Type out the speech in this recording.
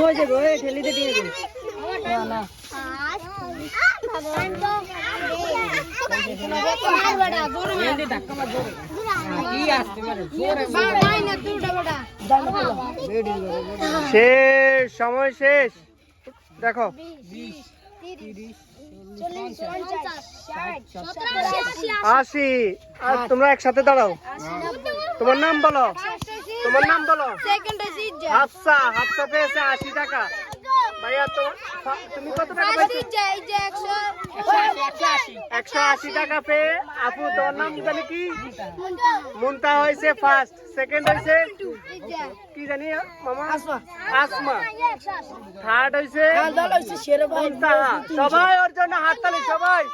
হয়ে যাবে ওই ঠেলিতে দিয়ে দিন না শেষ সময় শেষ দেখো 80 আর তোমরা একসাথে দাঁড়াও তোমার নাম বলো হাফসা পেয়েছে 80 টাকা ভাইয়া তুমি কত টাকা পেয়েছো 180 টাকা পেয়ে আপু তোমার নাম জানি কি মুনতা হয়েছে ফার্স্ট সেকেন্ড হয়েছে কি জানি মামা আসমা থার্ড হয়েছে মুনতাহা সবাই ওর জন্য হাততালি সবাই